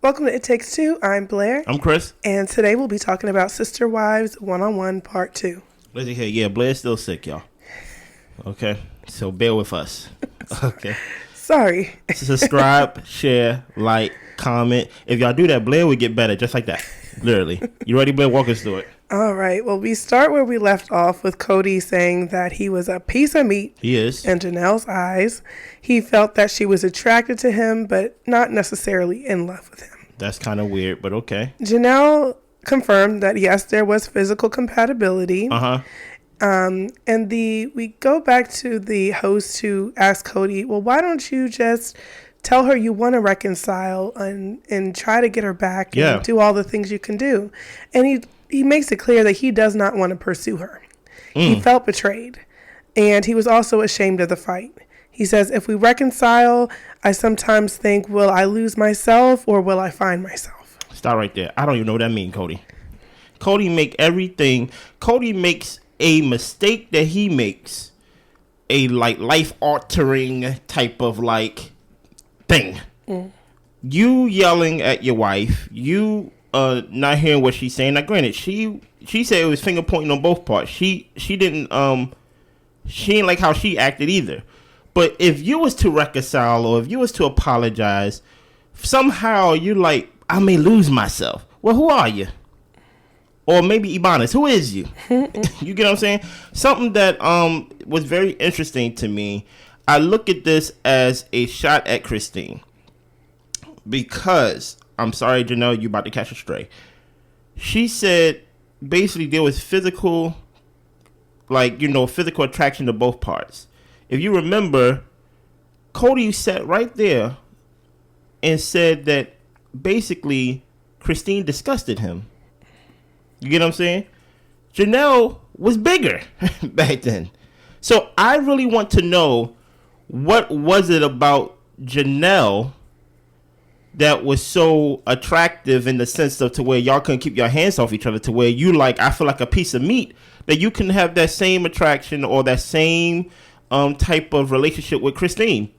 Welcome to It Takes Two. I'm Blair. I'm Chris. And today we'll be talking about Sister Wives 1-on-1 Part 2. Listen here. Yeah, Blair's still sick, y'all. Okay? So bear with us. Okay? Sorry. Subscribe, share, like, comment. If y'all do that, Blair will get better just like that. Literally. You ready, Blair? Walk us through it. All right. Well, we start where we left off with Cody saying that he was a piece of meat. He is. In Janelle's eyes. He felt that she was attracted to him, but not necessarily in love with him. That's kind of weird, but okay. Janelle confirmed that, yes, there was physical compatibility. And we go back to the host who asked Cody, well, why don't you just tell her you want to reconcile and try to get her back and do all the things you can do? And he makes it clear that he does not want to pursue her. He felt betrayed, and he was also ashamed of the fight. He says, if we reconcile, I sometimes think, will I lose myself or will I find myself? Stop right there. I don't even know what that means, Cody. Cody makes a mistake that he makes a life-altering type of thing. You yelling at your wife, you not hearing what she's saying. Now, granted, she said it was finger pointing on both parts. She didn't like how she acted either. But if you was to reconcile or if you was to apologize, somehow you're like, I may lose myself. Well, who are you? Or maybe Ibanez, who is you? You get what I'm saying? Something that was very interesting to me. I look at this as a shot at Christine. Because, I'm sorry, Janelle, you about to catch a stray. She said, basically, there was physical attraction to both parts. If you remember, Cody sat right there and said that, basically, Christine disgusted him. You get what I'm saying? Janelle was bigger back then. So, I really want to know, what was it about Janelle that was so attractive in the sense of to where y'all couldn't keep your hands off each other, to where you I feel like a piece of meat, that you can have that same attraction or that same type of relationship with Christine.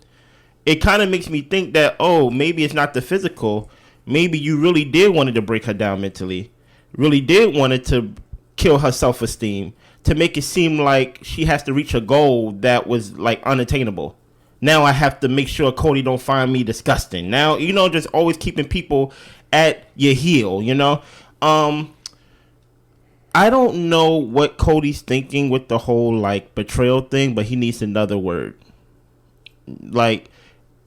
It kind of makes me think that, maybe it's not the physical. Maybe you really did wanted to break her down mentally, really did wanted to kill her self-esteem, to make it seem like she has to reach a goal that was unattainable. Now I have to make sure Cody don't find me disgusting. Now, just always keeping people at your heel, I don't know what Cody's thinking with the whole betrayal thing, but he needs another word. The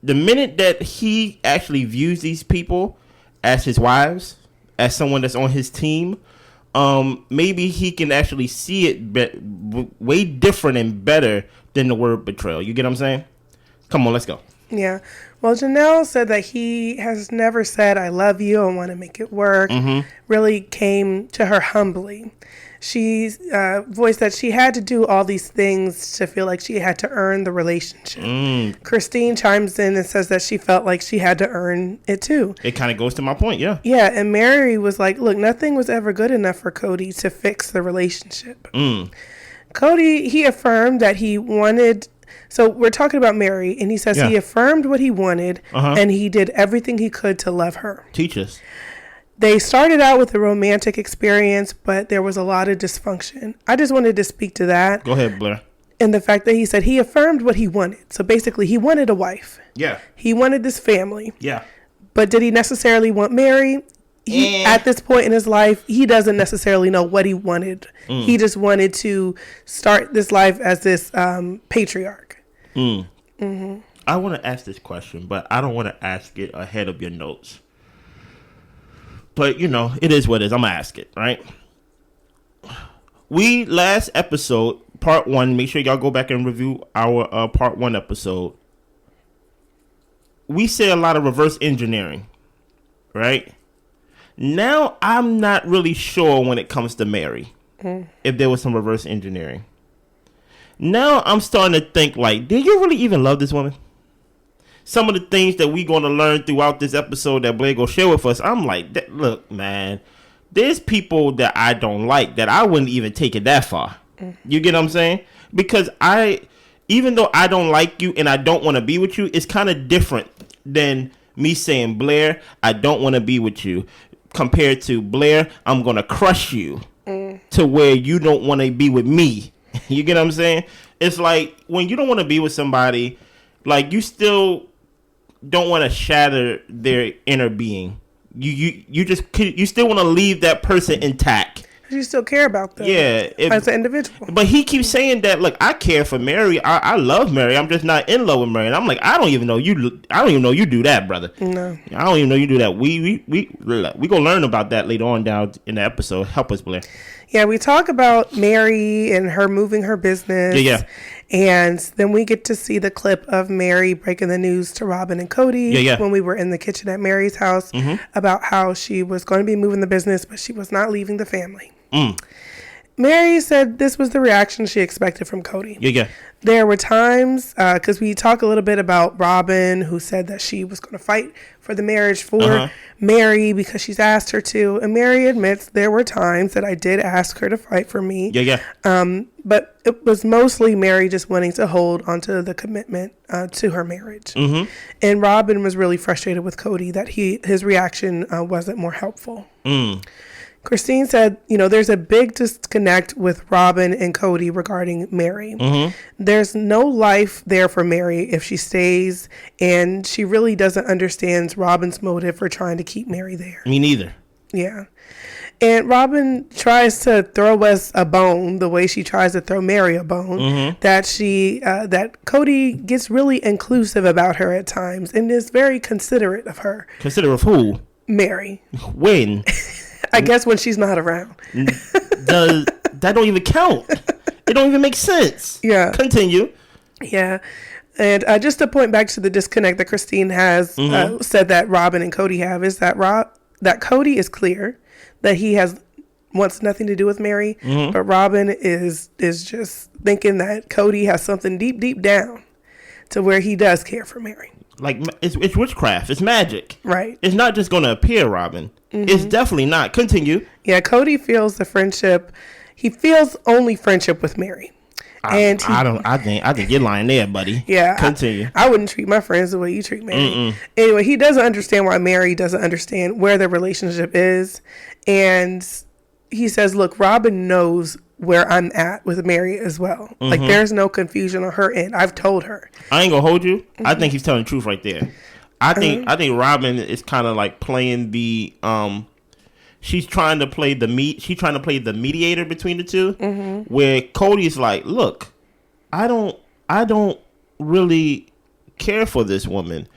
minute that he actually views these people as his wives, as someone that's on his team, maybe he can actually see it way different and better than the word betrayal. You get what I'm saying? Come on, let's go. Yeah. Well, Janelle said that he has never said, I love you, I want to make it work. Really came to her humbly. She voiced that she had to do all these things to feel like she had to earn the relationship. Christine chimes in and says that she felt like she had to earn it too. It kind of goes to my point, yeah. Yeah, and Meri was like, look, nothing was ever good enough for Cody to fix the relationship. Cody, he affirmed that he wanted... So we're talking about Meri, and he says he affirmed what he wanted, and he did everything he could to love her. Teach us. They started out with a romantic experience, but there was a lot of dysfunction. I just wanted to speak to that. Go ahead, Blair. And the fact that he said he affirmed what he wanted. So basically, he wanted a wife. Yeah. He wanted this family. Yeah. But did he necessarily want Meri? At this point in his life, he doesn't necessarily know what he wanted. He just wanted to start this life as this patriarch. I want to ask this question, but I don't want to ask it ahead of your notes. But, it is what it is. I'm going to ask it, right? Last episode, part 1, make sure y'all go back and review our part 1 episode. We say a lot of reverse engineering, right? Now, I'm not really sure when it comes to Meri, if there was some reverse engineering. Now, I'm starting to think, did you really even love this woman? Some of the things that we're going to learn throughout this episode that Blair going to share with us, I'm like, look, man, there's people that I don't like that I wouldn't even take it that far. You get what I'm saying? Because even though I don't like you and I don't want to be with you, it's kind of different than Me saying, Blair, I don't want to be with you, compared to Blair, I'm going to crush you to where you don't want to be with me. You get what I'm saying? It's like when you don't want to be with somebody, like you still don't want to shatter their inner being. You still want to leave that person intact. You still care about them. Yeah. As an individual. But he keeps saying that, look, I care for Meri. I love Meri. I'm just not in love with Meri. And I'm like, I don't even know you do that, brother. No. I don't even know you do that. We gonna learn about that later on down in the episode. Help us, Blair. Yeah, we talk about Meri and her moving her business. Yeah. And then we get to see the clip of Meri breaking the news to Robyn and Cody when we were in the kitchen at Meri's house about how she was going to be moving the business, but she was not leaving the family. Meri said this was the reaction she expected from Cody. Yeah. There were times, because we talk a little bit about Robyn, who said that she was going to fight for the marriage for Meri because she's asked her to. And Meri admits there were times that I did ask her to fight for me. Yeah. But it was mostly Meri just wanting to hold onto the commitment to her marriage. And Robyn was really frustrated with Cody that his reaction wasn't more helpful. Christine said, there's a big disconnect with Robyn and Cody regarding Meri. There's no life there for Meri if she stays, and she really doesn't understand Robyn's motive for trying to keep Meri there. Me neither. Yeah. And Robyn tries to throw us a bone the way she tries to throw Meri a bone, that Cody gets really inclusive about her at times and is very considerate of her. Considerate of who? Meri. When? I guess when she's not around. That don't even count. It don't even make sense. Yeah. Continue. Yeah. And just to point back to the disconnect that Christine has said that Robyn and Cody have is that Cody is clear that he wants nothing to do with Meri, but Robyn is just thinking that Cody has something deep, deep down to where he does care for Meri. Like, it's witchcraft. It's magic. Right. It's not just going to appear, Robyn. It's definitely not. Continue. Yeah, Cody feels the friendship. He feels only friendship with Meri. I think you're lying there, buddy. Yeah. Continue. I wouldn't treat my friends the way you treat Meri. Anyway, he doesn't understand why Meri doesn't understand where their relationship is. And he says, look, Robyn knows where I'm at with Meri as well. Like, there's no confusion on her end. I've told her. I ain't gonna hold you. I think he's telling the truth right there. I think Robyn is kind of like playing the she's trying to play the mediator between the two, where Cody's like, look, I don't really care for this woman.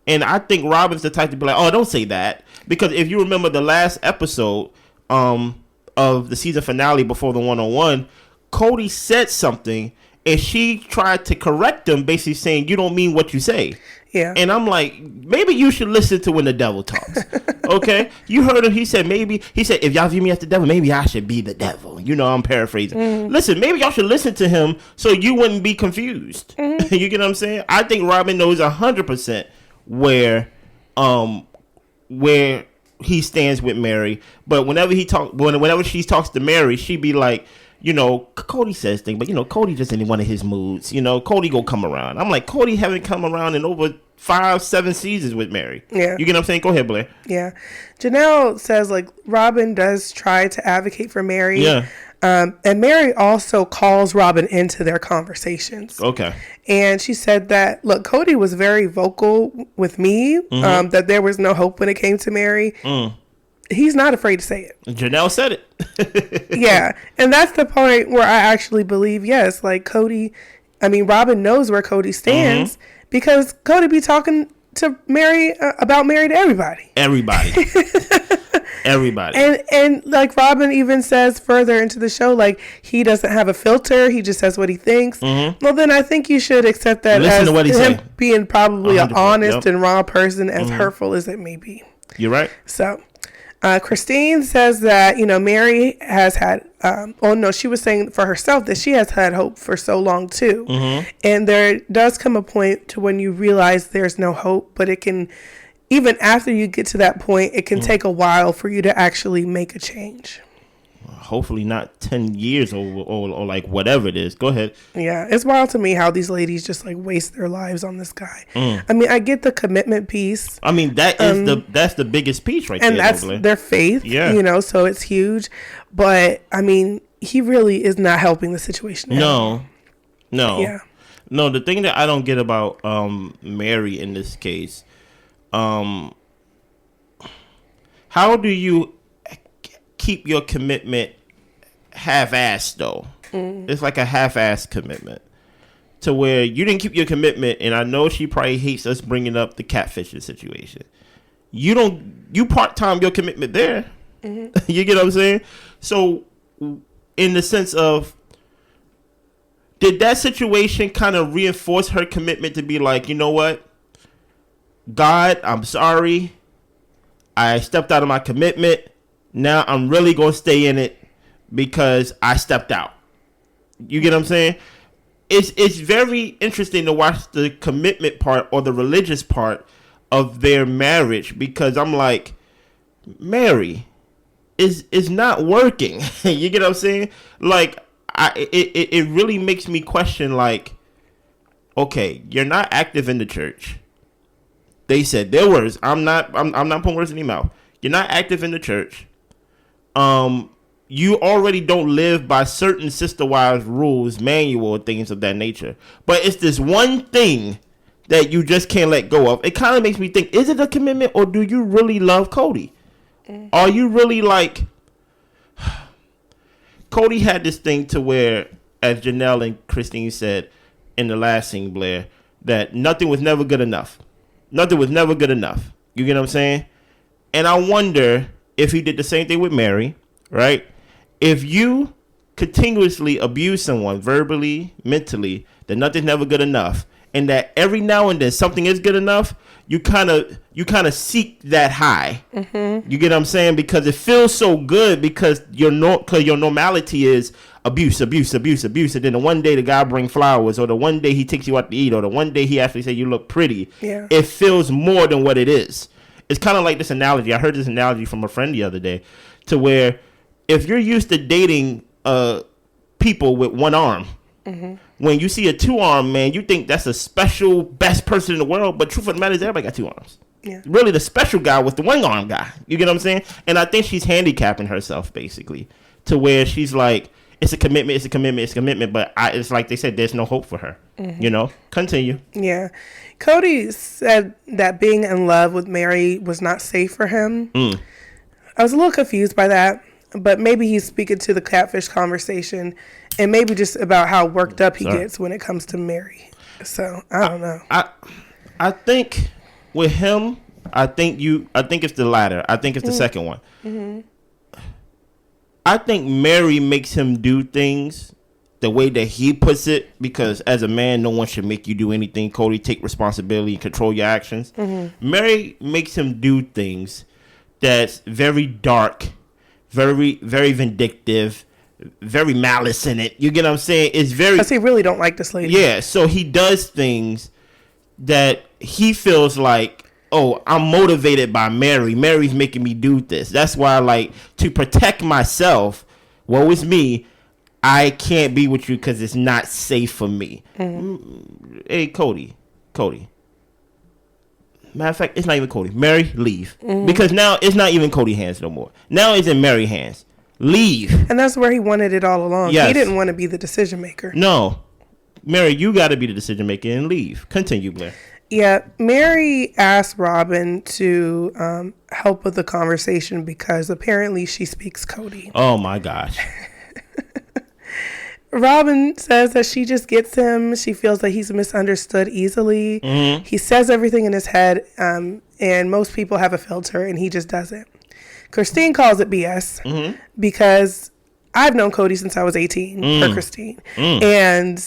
And I think Robyn's the type to be like, oh, don't say that. Because if you remember the last episode of the season finale before the 1-on-1, Cody said something and she tried to correct him, basically saying, you don't mean what you say. Yeah. And I'm like, maybe you should listen to when the devil talks. Okay? You heard him. He said, if y'all view me as the devil, maybe I should be the devil. I'm paraphrasing. Listen, maybe y'all should listen to him so you wouldn't be confused. You get what I'm saying? I think Robyn knows 100% where he stands with Meri. But whenever she talks to Meri, she be like, Cody says things, but Cody just in one of his moods. Cody go come around. I'm like, Cody haven't come around in over 5-7 seasons with Meri. Yeah. You get what I'm saying? Go ahead, Blair. Yeah. Janelle says, like, Robyn does try to advocate for Meri. Yeah. And Meri also calls Robyn into their conversations. Okay. And she said that, look, Cody was very vocal with me, that there was no hope when it came to Meri. He's not afraid to say it. Janelle said it. Yeah. And that's the point where I actually believe, yes, like Robyn knows where Cody stands because Cody be talking to Meri about Meri to everybody. Everybody. And like Robyn even says further into the show, like, he doesn't have a filter. He just says what he thinks. Well, then I think you should accept that as him being probably an honest and raw person, as hurtful as it may be. You're right. So Christine says that, Meri has had, she was saying for herself that she has had hope for so long too. And there does come a point to when you realize there's no hope, but it can, even after you get to that point, it can take a while for you to actually make a change. hopefully not 10 years or like whatever it is. Go ahead. Yeah, it's wild to me how these ladies just like waste their lives on this guy. I mean, I get the commitment piece. I mean, that's the biggest piece right there. And that's their faith, so it's huge. But I mean, he really is not helping the situation. No. Yeah. No, the thing that I don't get about Meri in this case, how do you keep your commitment half-assed though? It's like a half-assed commitment to where you didn't keep your commitment, and I know she probably hates us bringing up the catfishing situation. You part-time your commitment there. You get what I'm saying? So in the sense of, did that situation kind of reinforce her commitment to be like, you know what? God, I'm sorry. I stepped out of my commitment. Now I'm really going to stay in it because I stepped out. You get what I'm saying? It's very interesting to watch the commitment part or the religious part of their marriage, because I'm like, Meri is not working. You get what I'm saying? Like, it really makes me question, like, okay, you're not active in the church. They said their words. I'm not putting words in your mouth. You're not active in the church. You already don't live by certain sister wives rules, manual, things of that nature. But it's this one thing that you just can't let go of. It kind of makes me think, is it a commitment, or do you really love Cody? Are you really like... Cody had this thing to where, as Janelle and Christine said in the last scene, Blair, that nothing was never good enough. Nothing was never good enough. You get what I'm saying? And I wonder if he did the same thing with Meri, right? If you continuously abuse someone verbally, mentally, that nothing's never good enough, and that every now and then something is good enough, you kind of seek that high. You get what I'm saying? Because it feels so good, because your normality is abuse, and then the one day the guy bring flowers, or the one day he takes you out to eat, or the one day he actually say you look pretty. Yeah. It feels more than what it is. It's kind of like this analogy. I heard this analogy from a friend the other day, to where if you're used to dating people with one arm, when you see a two-arm man, you think that's a special, best person in the world. But truth of the matter is, everybody got two arms. Yeah. Really, the special guy was the one-arm guy. You get what I'm saying? And I think she's handicapping herself, basically, to where she's like, it's a commitment. But it's like they said, there's no hope for her. You know? Continue. Yeah. Cody said that being in love with Meri was not safe for him. I was a little confused by that, but maybe he's speaking to the catfish conversation, and maybe just about how worked up he gets when it comes to Meri. So I don't know. I think with him, I think it's the latter. I think it's the second one. I think Meri makes him do things the way that he puts it, because as a man, no one should make you do anything. Cody, take responsibility and control your actions. Meri makes him do things that's very dark, very, very vindictive, very malice in it. You get what I'm saying? It's very... Because he really don't like this lady. Yeah, so he does things that he feels like, oh, I'm motivated by Meri. Meri's making me do this. That's why, like, to protect myself, woe is me, I can't be with you because it's not safe for me. Hey, Cody. Matter of fact, it's not even Cody. Meri, leave. Because now it's not even Cody hands no more. Now it's in Meri hands. Leave. And that's where he wanted it all along. Yes. He didn't want to be the decision maker. No. Meri, you got to be the decision maker and leave. Continue, Blair. Yeah. Meri asked Robyn to help with the conversation because apparently she speaks Cody. Oh, my gosh. Robyn says that she just gets him. She feels that he's misunderstood easily. He says everything in his head, and most people have a filter, and he just doesn't. Christine calls it BS because I've known Cody since I was 18, for Christine, and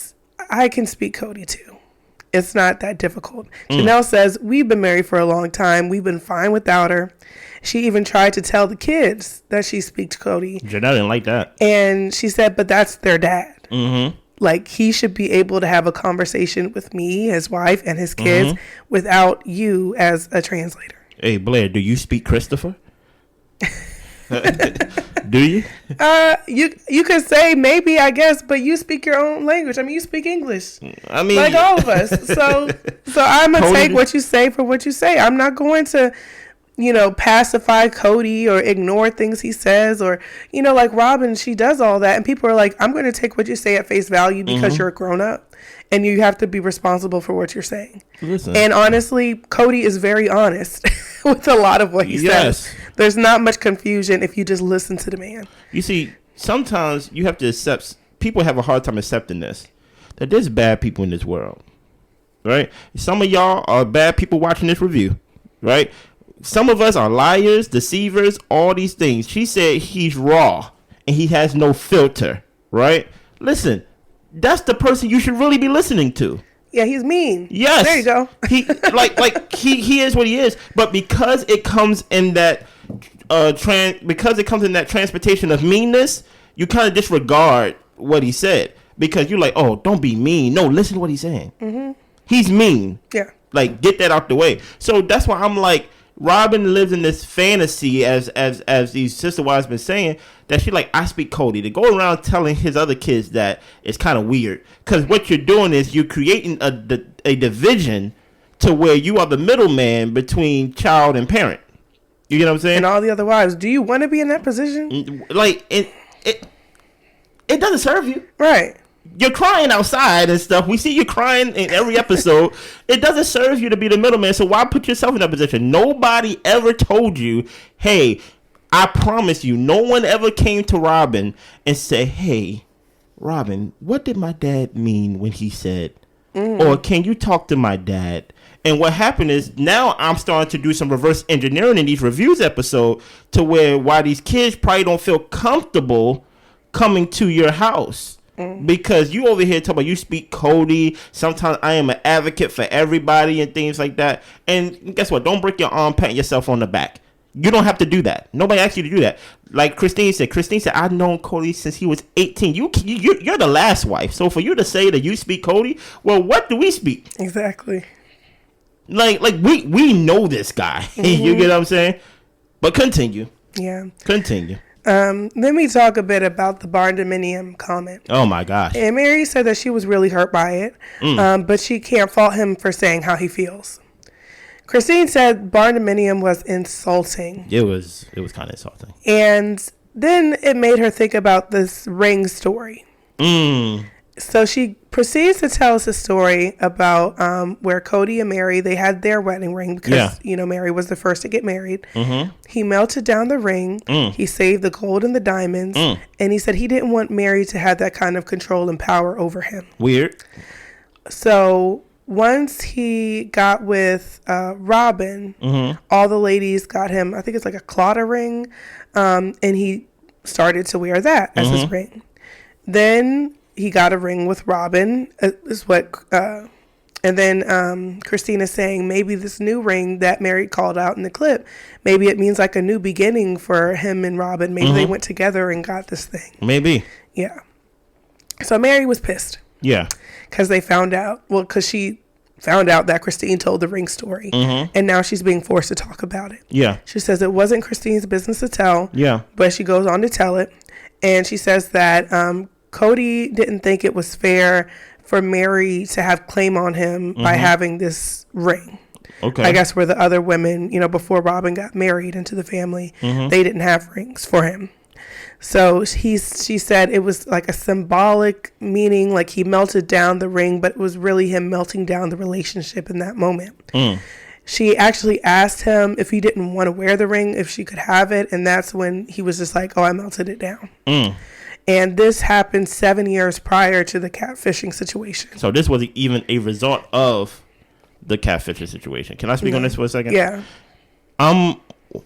I can speak Cody too. It's not that difficult. Janelle says, we've been married for a long time. We've been fine without her. She even tried to tell the kids that she speaks Cody. Janelle didn't like that. And she said, but that's their dad. Like, he should be able to have a conversation with me, his wife, and his kids without you as a translator. Hey, Blair, do you speak Christopher? Do you? You could say maybe, I guess, but you speak your own language. I mean, you speak English. I mean, like all of us. So I'm gonna take what you say for what you say. I'm not going to, pacify Cody or ignore things he says, or like Robyn, she does all that, and people are like, I'm going to take what you say at face value because you're a grown up. And you have to be responsible for what you're saying. Listen. And honestly, Cody is very honest with a lot of what he says. There's not much confusion if you just listen to the man. You see, sometimes you have to accept, people have a hard time accepting this, that there's bad people in this world, right? Some of y'all are bad people watching this review, right? Some of us are liars, deceivers, all these things. She said he's raw and he has no filter, right? Listen. That's the person you should really be listening to. Yeah, he's mean. Yes. There you go. He he is what he is, but because it comes in that transportation of meanness, you kind of disregard what he said because you're like, "Oh, don't be mean." No, listen to what he's saying. Mm-hmm. He's mean. Yeah. Like, get that out the way. So that's why I'm like, Robyn lives in this fantasy, as these sister wives been saying, that she like, I speak Cody. To go around telling his other kids that it's kind of weird, because what you're doing is you're creating a division to where you are the middleman between child and parent. You get what I'm saying? And all the other wives. Do you want to be in that position? Like, it doesn't serve you. Right. You're crying outside and stuff. We see you crying in every episode. It doesn't serve you to be the middleman, so why put yourself in that position? Nobody ever told you, hey, I promise you, no one ever came to Robyn and said, hey, Robyn, what did my dad mean when he said, or can you talk to my dad? And what happened is now I'm starting to do some reverse engineering in these reviews episode to why these kids probably don't feel comfortable coming to your house. Because you over here talking about you speak Cody. Sometimes I am an advocate for everybody and things like that. And guess what? Don't break your arm patting yourself on the back. You don't have to do that. Nobody asked you to do that. Like Christine said, I've known Cody since he was 18. You're the last wife. So for you to say that you speak Cody, well, what do we speak? Exactly. Like we know this guy. You get what I'm saying? But continue. Yeah. Continue. Let me talk a bit about the barndominium comment. Oh my gosh. And Meri said that she was really hurt by it, but she can't fault him for saying how he feels. Christine said barndominium was insulting. It was kind of insulting. And then it made her think about this ring story. So she proceeds to tell us a story about where Cody and Meri, they had their wedding ring because, Meri was the first to get married. Mm-hmm. He melted down the ring. He saved the gold and the diamonds. And he said he didn't want Meri to have that kind of control and power over him. Weird. So once he got with Robyn, all the ladies got him, I think it's like a Claudia ring. And he started to wear that as his ring. Then he got a ring with Robyn, and then Christine is saying maybe this new ring that Meri called out in the clip, maybe it means like a new beginning for him and Robyn. Maybe they went together and got this thing. Maybe. Yeah. So Meri was pissed. Yeah. Because they found out, because she found out that Christine told the ring story, and now she's being forced to talk about it. Yeah. She says it wasn't Christine's business to tell. Yeah. But she goes on to tell it, and she says that Cody didn't think it was fair for Meri to have claim on him by having this ring. Okay. I guess where the other women, before Robyn got married into the family, they didn't have rings for him. So she said it was like a symbolic meaning, like he melted down the ring, but it was really him melting down the relationship in that moment. She actually asked him if he didn't want to wear the ring, if she could have it. And that's when he was just like, oh, I melted it down. And this happened 7 years prior to the catfishing situation. So this was even a result of the catfishing situation. Can I speak on this for a second? Yeah.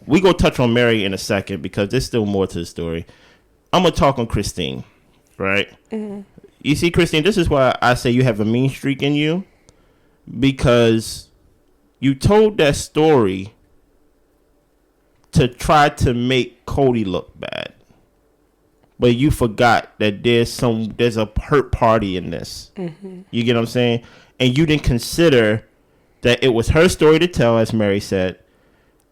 We go touch on Meri in a second because there's still more to the story. I'm going to talk on Christine, right? You see, Christine, this is why I say you have a mean streak in you, because you told that story to try to make Cody look bad. But you forgot that there's a hurt party in this. You get what I'm saying? And you didn't consider that it was her story to tell, as Meri said,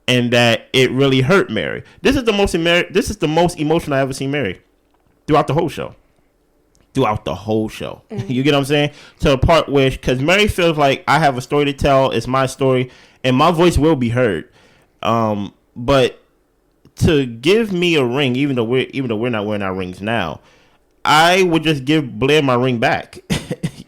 and that it really hurt Meri. This is the most emotional I ever seen Meri throughout the whole show. Mm-hmm. You get what I'm saying? To the part where, because Meri feels like I have a story to tell, it's my story, and my voice will be heard. But to give me a ring, even though we're not wearing our rings now, I would just give Blair my ring back.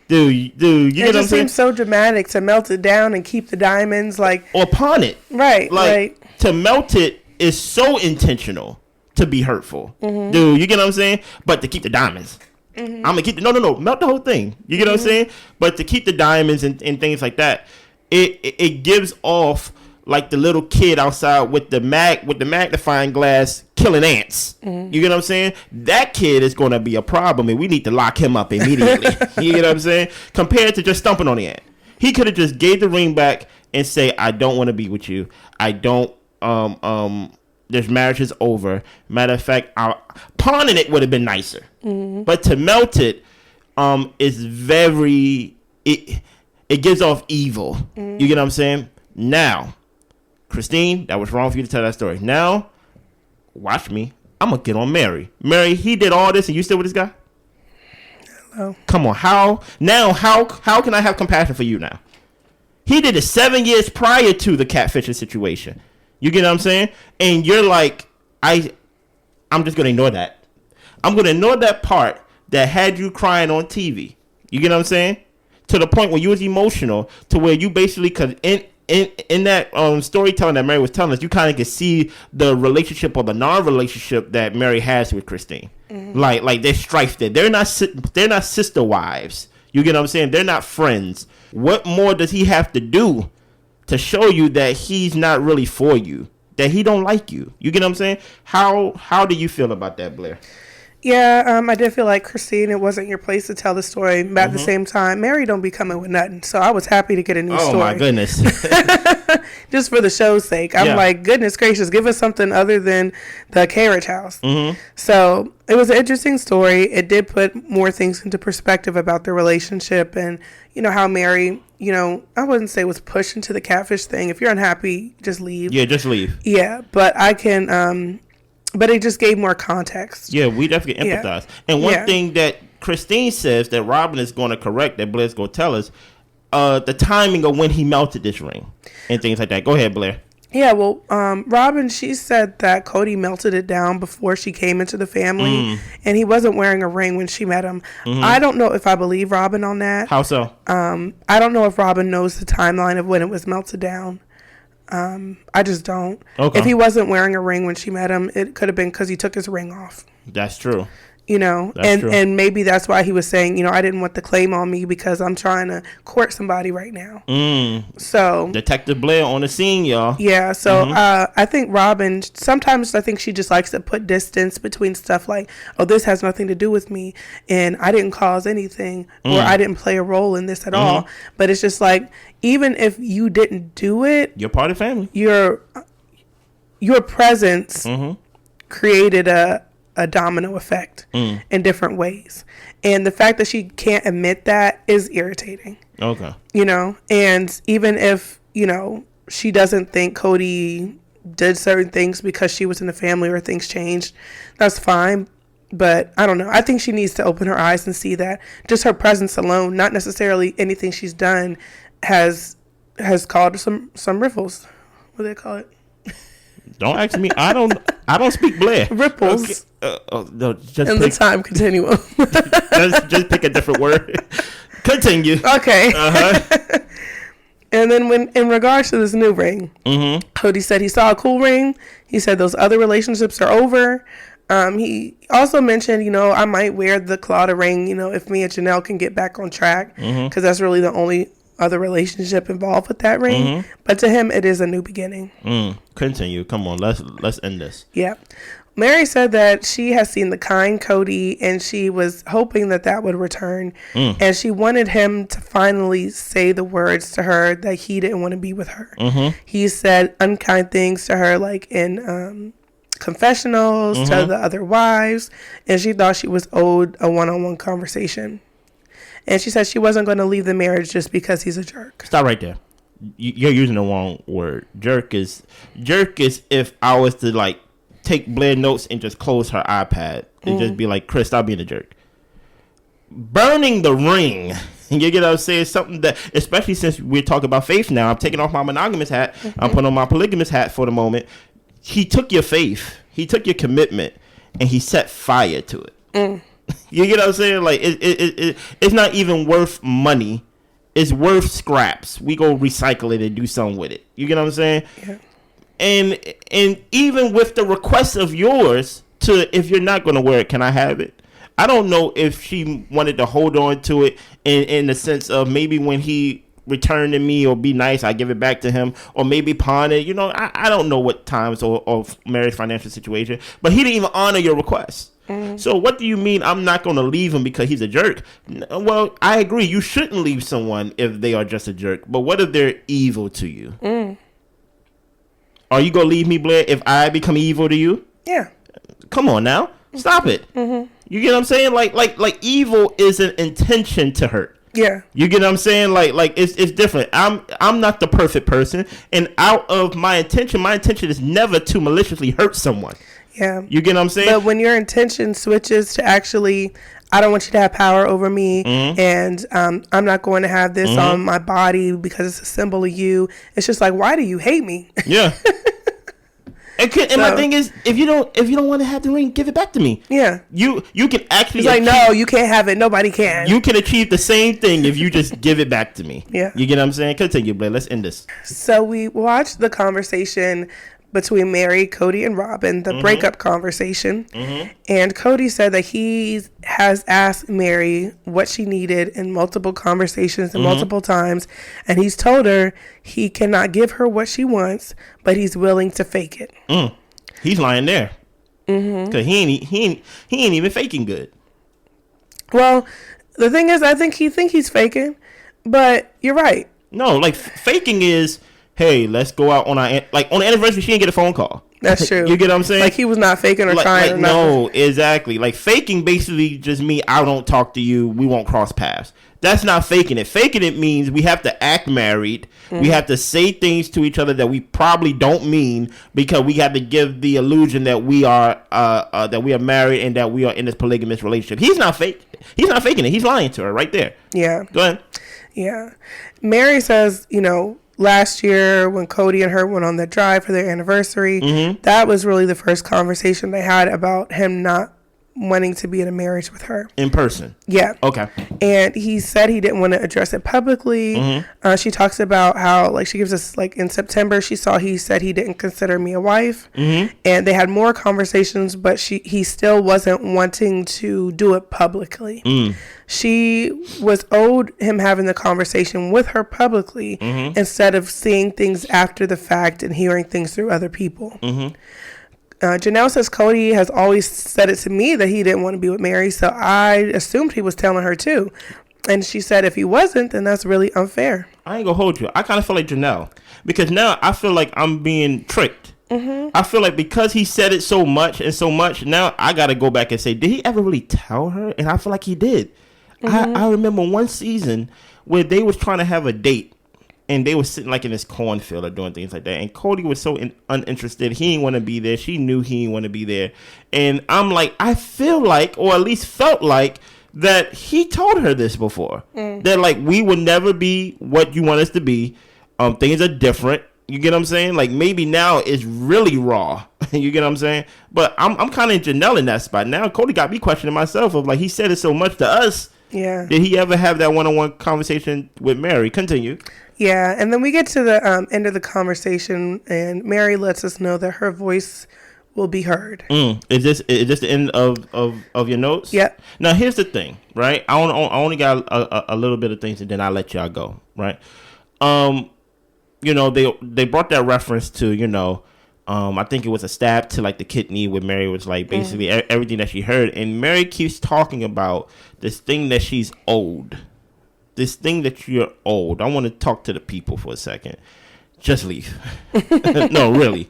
Dude, you get what I'm saying? It just seems so dramatic to melt it down and keep the diamonds, like, or pawn it. Right. Like to melt it is so intentional to be hurtful. Mm-hmm. Dude, you get what I'm saying? But to keep the diamonds. Mm-hmm. I'm gonna keep no, melt the whole thing. You get what I'm saying? But to keep the diamonds and things like that, it gives off like the little kid outside with the magnifying glass killing ants. Mm-hmm. You get what I'm saying? That kid is gonna be a problem, and we need to lock him up immediately. You get what I'm saying? Compared to just stomping on the ant, he could have just gave the ring back and say, "I don't want to be with you. I don't. This marriage is over. Matter of fact, pawning it would have been nicer." Mm-hmm. But to melt it is very, it gives off evil. Mm-hmm. You get what I'm saying? Now, Christine, that was wrong for you to tell that story. Now, watch me. I'm going to get on Meri. Meri, he did all this and you still with this guy? Hello. Come on. How can I have compassion for you now? He did it 7 years prior to the catfishing situation. You get what I'm saying? And you're like, I'm just going to ignore that. I'm going to ignore that part that had you crying on TV. You get what I'm saying? To the point where you was emotional, to where you basically, because in that storytelling that Meri was telling us, you kind of could see the relationship or the non-relationship that Meri has with Christine. Mm-hmm. Like they're strife there. They're not sister wives. You get what I'm saying? They're not friends. What more does he have to do to show you that he's not really for you, that he don't like you? You get what I'm saying? How do you feel about that, Blair? Yeah, I did feel like, Christine, it wasn't your place to tell the story. But at the same time, Meri don't be coming with nothing. So I was happy to get a new story. Oh, my goodness. Just for the show's sake. I'm like, goodness gracious, give us something other than the carriage house. Mm-hmm. So it was an interesting story. It did put more things into perspective about their relationship and, how Meri, I wouldn't say was pushed into the catfish thing. If you're unhappy, just leave. Yeah, just leave. Yeah, but I can... But it just gave more context. Yeah, we definitely empathize. And one thing that Christine says that Robyn is going to correct, that Blair's going to tell us, the timing of when he melted this ring and things like that. Go ahead, Blair. Yeah, well, Robyn, she said that Cody melted it down before she came into the family, and he wasn't wearing a ring when she met him. Mm-hmm. I don't know if I believe Robyn on that. How so? I don't know if Robyn knows the timeline of when it was melted down. I just don't. Okay. If he wasn't wearing a ring when she met him, it could have been because he took his ring off. That's true. That's true. And maybe that's why he was saying, I didn't want the claim on me because I'm trying to court somebody right now. So Detective Blair on the scene, y'all. Yeah. So I think Robyn, sometimes I think she just likes to put distance between stuff like, oh, this has nothing to do with me, and I didn't cause anything, or I didn't play a role in this at all. But it's just like, even if you didn't do it, you're part of the family. Your presence created a domino effect in different ways. And the fact that she can't admit that is irritating. Okay. And even if, she doesn't think Cody did certain things because she was in the family or things changed, that's fine. But I don't know. I think she needs to open her eyes and see that just her presence alone, not necessarily anything she's done, has caused some ripples. What do they call it? Don't ask me. I don't speak Blair. Ripples. Okay. No, just in the time continuum. just pick a different word. Continue. Okay. And then in regards to this new ring, Cody said he saw a cool ring. He said those other relationships are over. He also mentioned, I might wear the Claudia ring, if me and Janelle can get back on track, because that's really the only other relationship involved with that ring. But to him, it is a new beginning. Continue. Come on, let's end this. Yeah. Meri said that she has seen the kind Cody, and she was hoping that would return. And she wanted him to finally say the words to her that he didn't want to be with her. He said unkind things to her, like in confessionals to the other wives, and she thought she was owed a one-on-one conversation. And she said she wasn't going to leave the marriage just because he's a jerk. Stop right there. you're using the wrong word. Jerk is if I was to like take Blair notes and just close her iPad and just be like, Chris, stop being a jerk. Burning the ring. You get what I'm saying? Something that, especially since we're talking about faith now, I'm taking off my monogamous hat. I'm putting on my polygamous hat for the moment. He took your faith. He took your commitment and he set fire to it. You get what I'm saying? Like it's not even worth money. It's worth scraps. We go recycle it and do something with it. You get what I'm saying? Yeah. And even with the request of yours to, if you're not going to wear it, can I have it? I don't know if she wanted to hold on to it in the sense of maybe when he returned to me or be nice, I give it back to him, or maybe pawn it. You know, I don't know what times or Meri's financial situation, but he didn't even honor your request. So what do you mean I'm not going to leave him because he's a jerk? Well, I agree. You shouldn't leave someone if they are just a jerk. But what if they're evil to you? Are you going to leave me, Blair, if I become evil to you? Yeah. Come on now. Stop it. You get what I'm saying? Like evil is an intention to hurt. Yeah. You get what I'm saying? Like it's different. I'm not the perfect person, and out of my intention is never to maliciously hurt someone. Yeah. You get what I'm saying? But when your intention switches to actually, I don't want you to have power over me, and I'm not going to have this on my body because it's a symbol of you. It's just like, why do you hate me? Yeah. And my thing is, if you don't want to have the ring, give it back to me. Yeah. You can actually. It's like, no, you can't have it. Nobody can. You can achieve the same thing if you just give it back to me. Yeah. You get what I'm saying? Continue, Blair. Let's end this. So we watched the conversation between Meri, Kody, and Robyn, the breakup conversation. And Kody said that he has asked Meri what she needed in multiple conversations and multiple times. And he's told her he cannot give her what she wants, but he's willing to fake it. He's lying there. Because he ain't even faking good. Well, the thing is, I think he's faking, but you're right. No, like faking is, hey, let's go out on the anniversary. She didn't get a phone call. That's true. You get what I'm saying? Like he was not faking or trying. No, exactly. Like faking basically just means I don't talk to you. We won't cross paths. That's not faking it. Faking it means we have to act married. We have to say things to each other that we probably don't mean because we have to give the illusion that we are married and that we are in this polygamous relationship. He's not faking it. He's lying to her right there. Yeah. Go ahead. Yeah. Meri says, last year when Cody and her went on the drive for their anniversary, that was really the first conversation they had about him not wanting to be in a marriage with her. In person? Yeah. Okay. And he said he didn't want to address it publicly. She talks about how, she gives us, in September, he said he didn't consider me a wife. And they had more conversations, but he still wasn't wanting to do it publicly. She was owed him having the conversation with her publicly instead of seeing things after the fact and hearing things through other people. Janelle says Cody has always said it to me that he didn't want to be with Meri, so I assumed he was telling her too. And she said if he wasn't, then that's really unfair. I ain't gonna hold you. I kind of feel like Janelle because now I feel like I'm being tricked. I feel like because he said it so much, now I got to go back and say, did he ever really tell her? And I feel like he did. I remember one season where they was trying to have a date. And they were sitting in this cornfield or doing things like that. And Cody was so uninterested. He didn't want to be there. She knew he didn't want to be there. And I'm like, I feel like, or at least felt like, that he told her this before. That we would never be what you want us to be. Things are different. You get what I'm saying? Maybe now it's really raw. You get what I'm saying? But I'm kind of Janelle in that spot. Now Cody got me questioning myself of he said it so much to us. Yeah. Did he ever have that one-on-one conversation with Meri? Continue. Yeah, and then we get to the end of the conversation, and Meri lets us know that her voice will be heard. Is this the end of your notes? Yep. Now here's the thing, right? I only got a little bit of things, and then I'll let y'all go, right? They brought that reference to I think it was a stab to the kidney where Meri was basically everything that she heard, and Meri keeps talking about this thing that she's owed. This thing that you're owed. I want to talk to the people for a second. Just leave. No, really.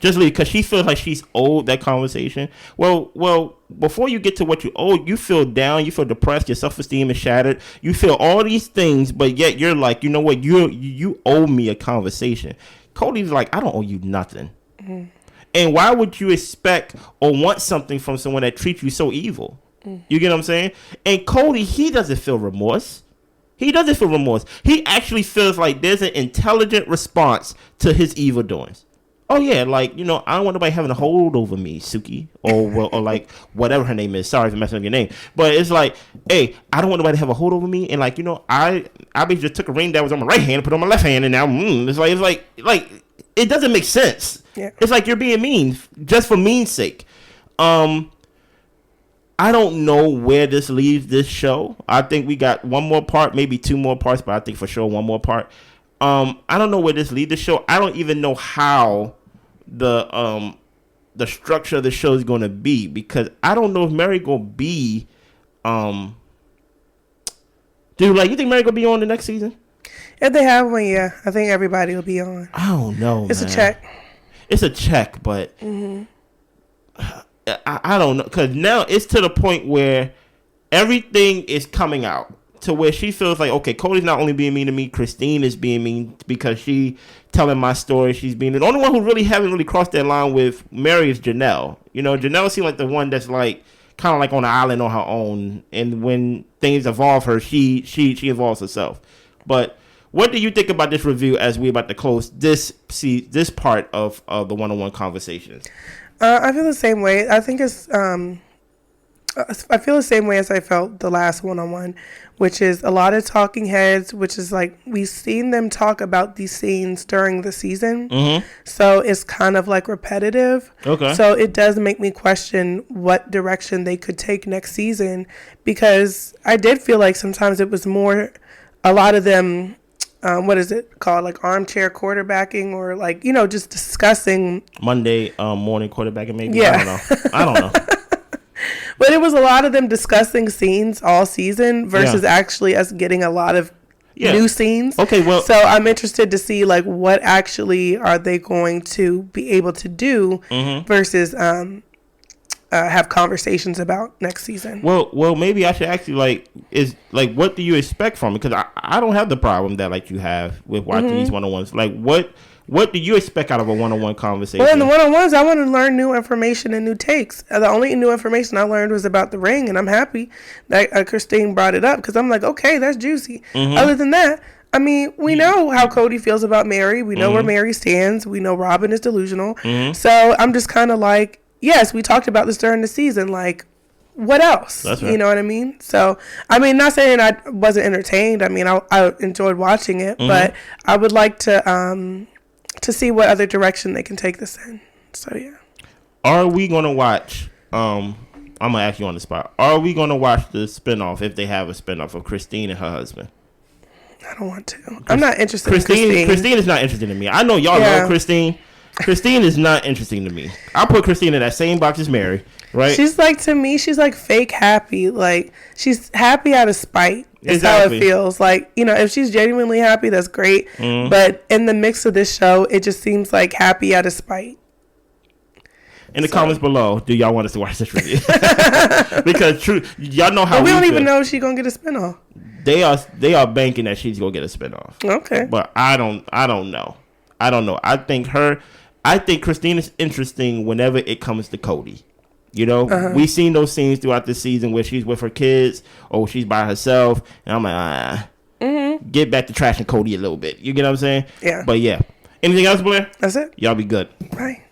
Just leave, because she feels like she's owed that conversation. Well, before you get to what you owe, you feel down, you feel depressed, your self-esteem is shattered. You feel all these things, but yet you're like, you know what? You owe me a conversation. Cody's like, I don't owe you nothing. Mm-hmm. And why would you expect or want something from someone that treats you so evil? Mm-hmm. You get what I'm saying? And Cody, he doesn't feel remorse. He doesn't feel remorse. He actually feels like there's an intelligent response to his evil doings. Oh, yeah, like, you know, I don't want nobody having a hold over me, Suki, or like, whatever her name is. Sorry for messing up your name. But it's like, hey, I don't want nobody to have a hold over me. And, like, you know, I basically just took a ring that was on my right hand and put it on my left hand. And now, it's like, it doesn't make sense. Yeah. It's like you're being mean just for mean's sake. I don't know where this leaves this show. I think we got one more part, maybe two more parts, but I think for sure one more part. I don't know where this leaves the show. I don't even know how the structure of the show is going to be, because I don't know if Meri going to be dude, like, you think Meri going to be on the next season? If they have one, yeah, I think everybody will be on. I don't know. It's a check. It's a check, but I don't know, because now it's to the point where everything is coming out to where she feels like, okay, Cody's not only being mean to me, Christine is being mean because she telling my story. She's being the only one who really haven't really crossed that line with Meri is Janelle. You know, Janelle seems like the one that's like kind of like on an island on her own, and when things evolve her, she evolves herself. But what do you think about this review as we're about to close this part of the one-on-one conversations? I feel the same way. I think I feel the same way as I felt the last one-on-one, which is a lot of talking heads, which is like we've seen them talk about these scenes during the season. Mm-hmm. So it's kind of like repetitive. Okay. So it does make me question what direction they could take next season, because I did feel like sometimes it was more a lot of them, what is it called? Like armchair quarterbacking, or like, you know, just discussing Monday morning quarterbacking maybe. Yeah. I don't know. But it was a lot of them discussing scenes all season versus actually us getting a lot of new scenes. Okay, well, so I'm interested to see like what actually are they going to be able to do versus have conversations about next season. Well, maybe I should ask you what do you expect from it? Because I don't have the problem that like you have with watching these one-on-ones. Like what do you expect out of a one-on-one conversation? Well, in the one-on-ones, I want to learn new information and new takes. The only new information I learned was about the ring, and I'm happy that Christine brought it up, because I'm like, okay, that's juicy. Other than that, I mean, we know how Cody feels about Meri. We know where Meri stands. We know Robyn is delusional. So I'm just kind of like, yes, we talked about this during the season. Like, what else? That's right. You know what I mean? So, I mean, not saying I wasn't entertained. I mean, I enjoyed watching it, but I would like to see what other direction they can take this in. So, yeah. Are we going to watch, I'm going to ask you on the spot, are we going to watch the spinoff, if they have a spinoff, of Christine and her husband? I don't want to. I'm not interested in Christine. Christine is not interesting to me. I know y'all love Christine. Christine is not interesting to me. I put Christine in that same box as Meri, right? She's like, to me, she's like fake happy. Like, she's happy out of spite. Is how it feels. Like, you know, if she's genuinely happy, that's great. But in the mix of this show, it just seems like happy out of spite. In the comments below, do y'all want us to watch this review? Because y'all know how we don't even know if she's gonna get a spinoff. They are banking that she's gonna get a spinoff. Okay. But I don't know. I think Christine is interesting whenever it comes to Cody. You know, we've seen those scenes throughout the season where she's with her kids or she's by herself, and I'm like, get back to trashing Cody a little bit. You get what I'm saying? Yeah. But yeah. Anything else, Blair? That's it. Y'all be good. Bye.